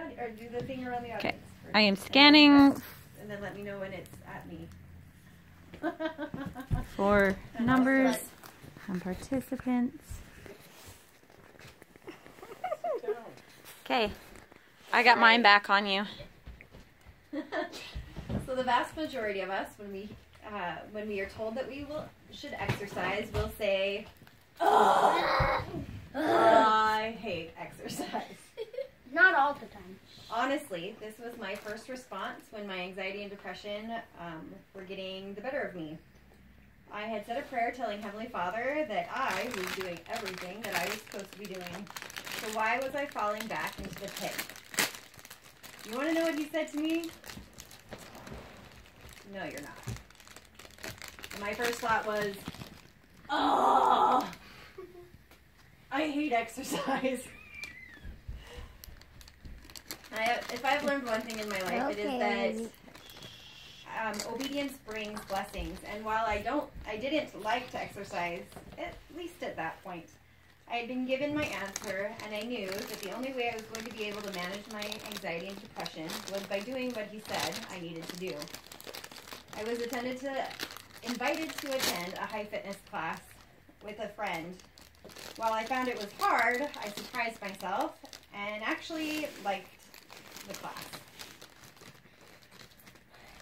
Or do the thing around the audience. Okay, I am scanning. And then let me know when it's at me. For numbers and participants. Okay, I got mine back on you. So the vast majority of us, when we are told that we should exercise, we'll say, "Oh, I hate exercise." Not all the time. Honestly, this was my first response when my anxiety and depression were getting the better of me. I had said a prayer telling Heavenly Father that I was doing everything that I was supposed to be doing. So why was I falling back into the pit? You want to know what he said to me? No, you're not. And my first thought was, oh, I hate exercise. If I've learned one thing in my life, it is that obedience brings blessings. And while I didn't like to exercise, at least at that point, I had been given my answer, and I knew that the only way I was going to be able to manage my anxiety and depression was by doing what he said I needed to do. I was invited to attend a high fitness class with a friend. While I found it was hard, I surprised myself and actually liked the class.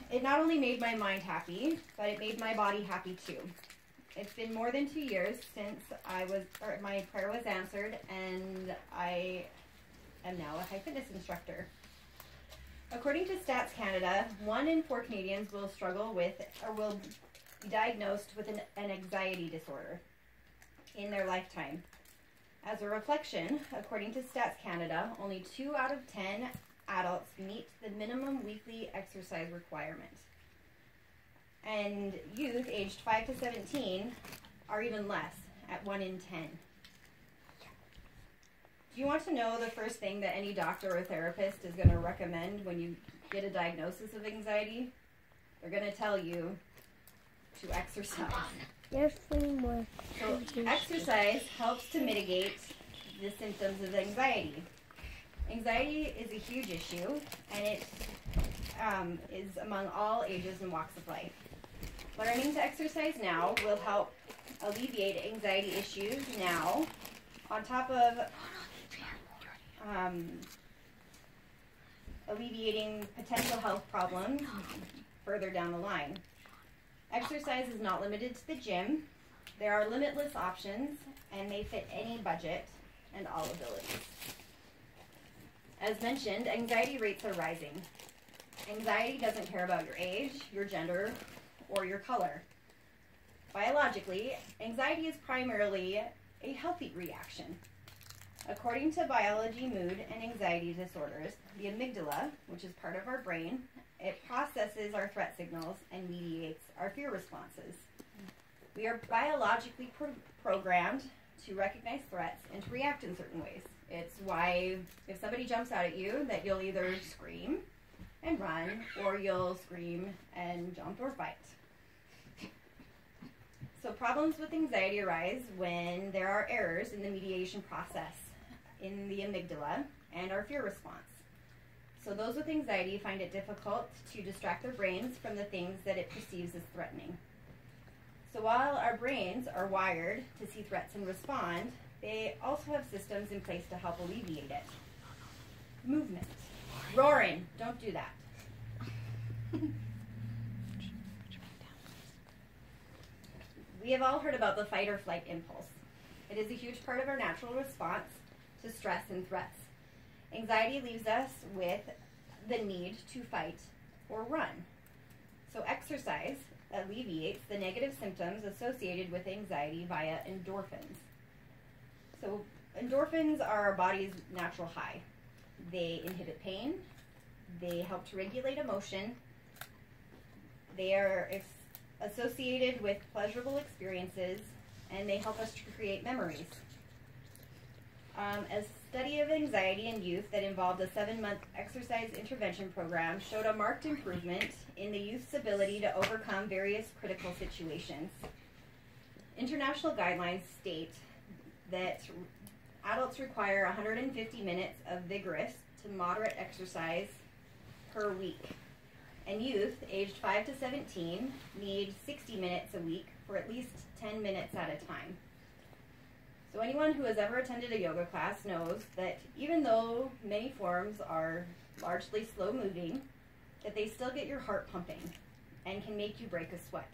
It not only made my mind happy, but it made my body happy too. It's been more than 2 years since my prayer was answered, and I am now a high fitness instructor. According to Stats Canada, 1 in 4 Canadians will struggle with or will be diagnosed with an anxiety disorder in their lifetime. As a reflection, according to Stats Canada, only 2 out of 10 adults meet the minimum weekly exercise requirement. And youth aged 5 to 17 are even less, at 1 in 10. Do you want to know the first thing that any doctor or therapist is going to recommend when you get a diagnosis of anxiety? They're going to tell you to exercise. There's 3 more. So exercise helps to mitigate the symptoms of anxiety. Anxiety is a huge issue, and it is among all ages and walks of life. Learning to exercise now will help alleviate anxiety issues now, on top of alleviating potential health problems further down the line. Exercise is not limited to the gym. There are limitless options, and they fit any budget and all abilities. As mentioned, anxiety rates are rising. Anxiety doesn't care about your age, your gender, or your color. Biologically, anxiety is primarily a healthy reaction. According to Biology, Mood, and Anxiety Disorders, the amygdala, which is part of our brain, it processes our threat signals and mediates our fear responses. We are biologically programmed to recognize threats and to react in certain ways. It's why if somebody jumps out at you, that you'll either scream and run, or you'll scream and jump or fight. So problems with anxiety arise when there are errors in the mediation process in the amygdala and our fear response. So those with anxiety find it difficult to distract their brains from the things that it perceives as threatening. So while our brains are wired to see threats and respond, they also have systems in place to help alleviate it. Movement. Roaring. Don't do that. We have all heard about the fight or flight impulse. It is a huge part of our natural response to stress and threats. Anxiety leaves us with the need to fight or run. So exercise alleviates the negative symptoms associated with anxiety via endorphins. So endorphins are our body's natural high. They inhibit pain, they help to regulate emotion, they are associated with pleasurable experiences, and they help us to create memories. A study of anxiety in youth that involved a 7-month exercise intervention program showed a marked improvement in the youth's ability to overcome various critical situations. International guidelines state that adults require 150 minutes of vigorous to moderate exercise per week. And youth aged 5 to 17 need 60 minutes a week for at least 10 minutes at a time. So anyone who has ever attended a yoga class knows that even though many forms are largely slow moving, that they still get your heart pumping and can make you break a sweat.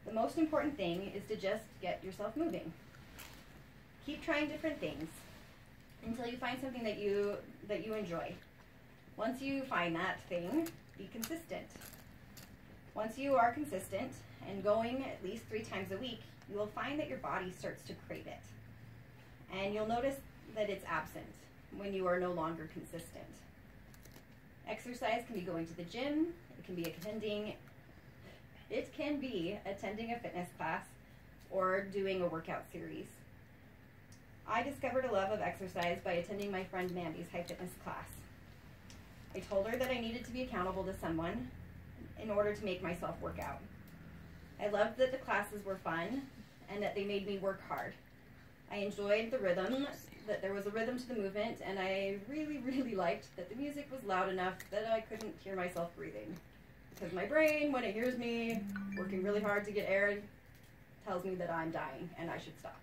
The most important thing is to just get yourself moving. Keep trying different things until you find something that you enjoy. Once you find that thing, be consistent. Once you are consistent and going at least 3 times a week, you will find that your body starts to crave it. And you'll notice that it's absent when you are no longer consistent. Exercise can be going to the gym, it can be attending a fitness class or doing a workout series. I discovered a love of exercise by attending my friend Mandy's high fitness class. I told her that I needed to be accountable to someone in order to make myself work out. I loved that the classes were fun and that they made me work hard. I enjoyed the rhythm, that there was a rhythm to the movement, and I really, really liked that the music was loud enough that I couldn't hear myself breathing. Because my brain, when it hears me working really hard to get air, tells me that I'm dying and I should stop.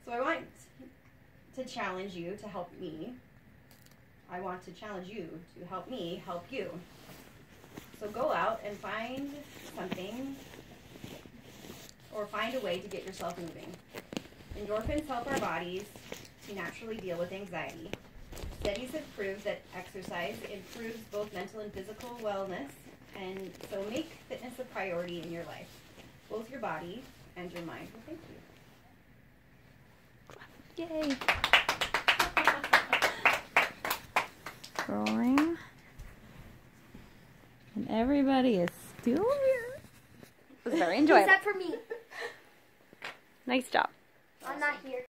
So I want to challenge you to help me. I want to challenge you to help me help you. So go out and find something or find a way to get yourself moving. Endorphins help our bodies to naturally deal with anxiety. Studies have proved that exercise improves both mental and physical wellness, and so make fitness a priority in your life, both your body and your mind. Well, thank you. Yay. Rolling. And everybody is still here. It was very enjoyable. Except for me. Nice job. I'm not here.